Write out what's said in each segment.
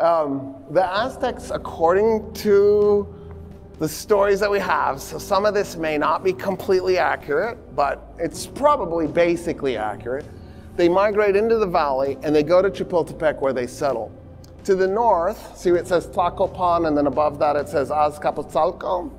The Aztecs, according to the stories that we have, so some of this may not be completely accurate, but it's probably basically accurate. They migrate into the valley and they go to Chapultepec where they settle. To the north, see it says Tlacopan, and then above that it says Azcapotzalco.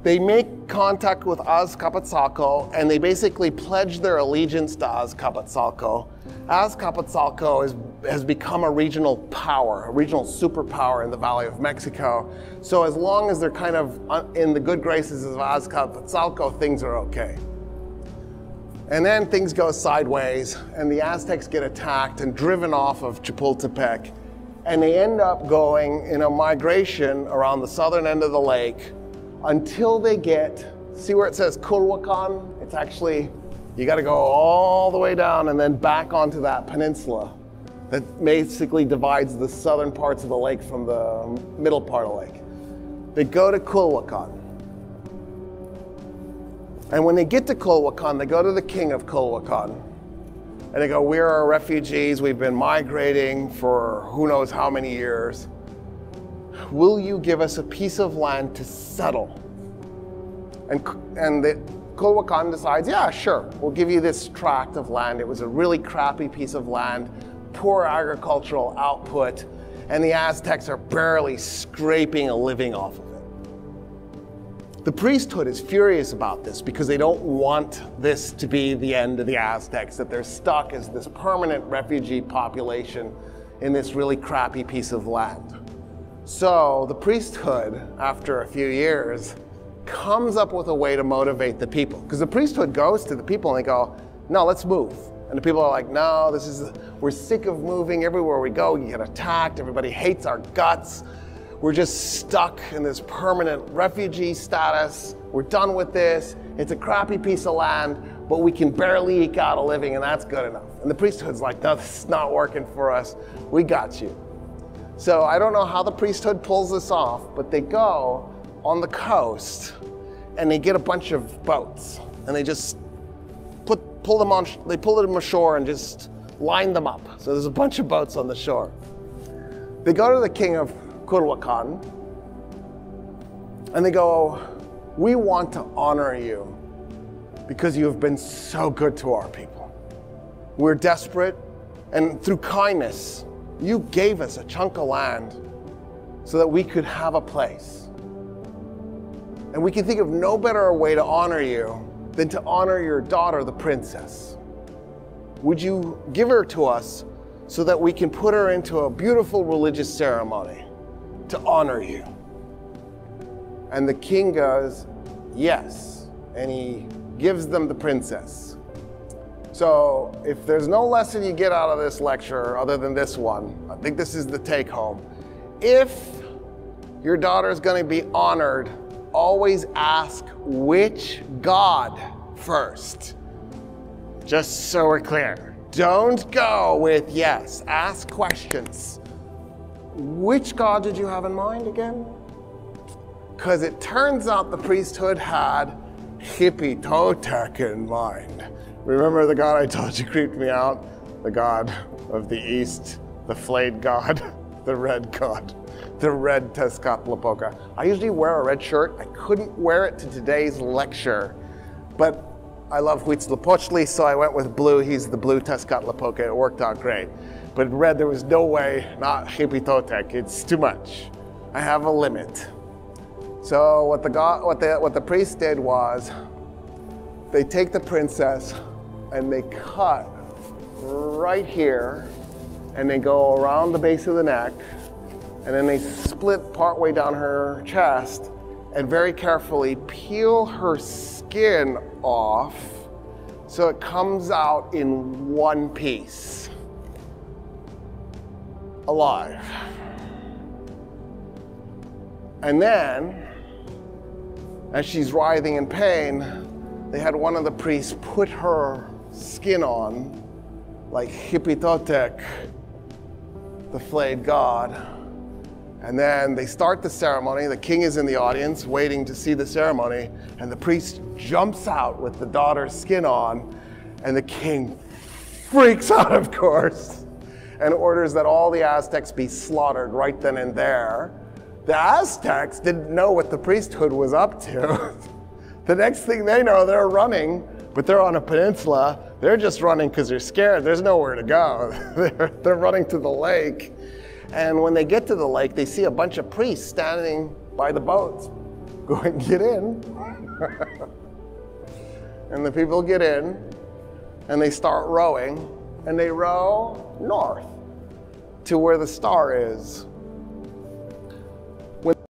They make contact with Azcapotzalco and they basically pledge their allegiance to Azcapotzalco. Azcapotzalco has become a regional power, a regional superpower in the Valley of Mexico. So as long as they're kind of in the good graces of Azcapotzalco, things are okay. And then things go sideways and the Aztecs get attacked and driven off of Chapultepec. And they end up going in a migration around the southern end of the lake until they get, see where it says Culhuacan? It's actually, you gotta go all the way down and then back onto that peninsula that basically divides the southern parts of the lake from the middle part of the lake. They go to Culhuacan. And when they get to Culhuacan, they go to the king of Culhuacan. And they go, we are refugees, we've been migrating for who knows how many years. Will you give us a piece of land to settle? And the Culhuacan decides, yeah, sure, we'll give you this tract of land. It was a really crappy piece of land, poor agricultural output, and the Aztecs are barely scraping a living off of it. The priesthood is furious about this because they don't want this to be the end of the Aztecs, that they're stuck as this permanent refugee population in this really crappy piece of land. So the priesthood, after a few years, comes up with a way to motivate the people. Because the priesthood goes to the people and they go, no, let's move. And the people are like, no, we're sick of moving. Everywhere we go, you get attacked. Everybody hates our guts. We're just stuck in this permanent refugee status. We're done with this. It's a crappy piece of land, but we can barely eke out a living, and that's good enough. And the priesthood's like, no, this is not working for us. We got you. So I don't know how the priesthood pulls this off, but they go on the coast and they get a bunch of boats and they just pull them ashore and just line them up. So there's a bunch of boats on the shore. They go to the king of Culhuacan and they go, we want to honor you because you have been so good to our people. We're desperate, and through kindness, you gave us a chunk of land so that we could have a place. And we can think of no better way to honor you than to honor your daughter, the princess. Would you give her to us so that we can put her into a beautiful religious ceremony to honor you? And the king goes, yes. And he gives them the princess. So if there's no lesson you get out of this lecture other than this one, I think this is the take home. If your daughter is going to be honored, always ask which God first. Just so we're clear. Don't go with yes. Ask questions. Which God did you have in mind again? Because it turns out the priesthood had Hippitotec in mind. Remember the god I told you creeped me out? The god of the east, the flayed god, the red god, the red Tezcatlipoca. I usually wear a red shirt. I couldn't wear it to today's lecture, but I love Huitzilopochtli, so I went with blue. He's the blue Tezcatlipoca. It worked out great. But red, there was no way, not Hippitotec. It's too much. I have a limit. So what the priest did was, they take the princess and they cut right here and they go around the base of the neck and then they split partway down her chest and very carefully peel her skin off so it comes out in one piece, alive. And then, as she's writhing in pain, they had one of the priests put her skin on, like Hippitotec, the flayed god. And then they start the ceremony. The king is in the audience waiting to see the ceremony. And the priest jumps out with the daughter's skin on. And the king freaks out, of course. and orders that all the Aztecs be slaughtered right then and there. The Aztecs didn't know what the priesthood was up to. The next thing they know, they're running, but they're on a peninsula. They're just running because they're scared. There's nowhere to go. They're running to the lake. And when they get to the lake, they see a bunch of priests standing by the boats going, get in. And the people get in, and they start rowing, and they row north to where the star is.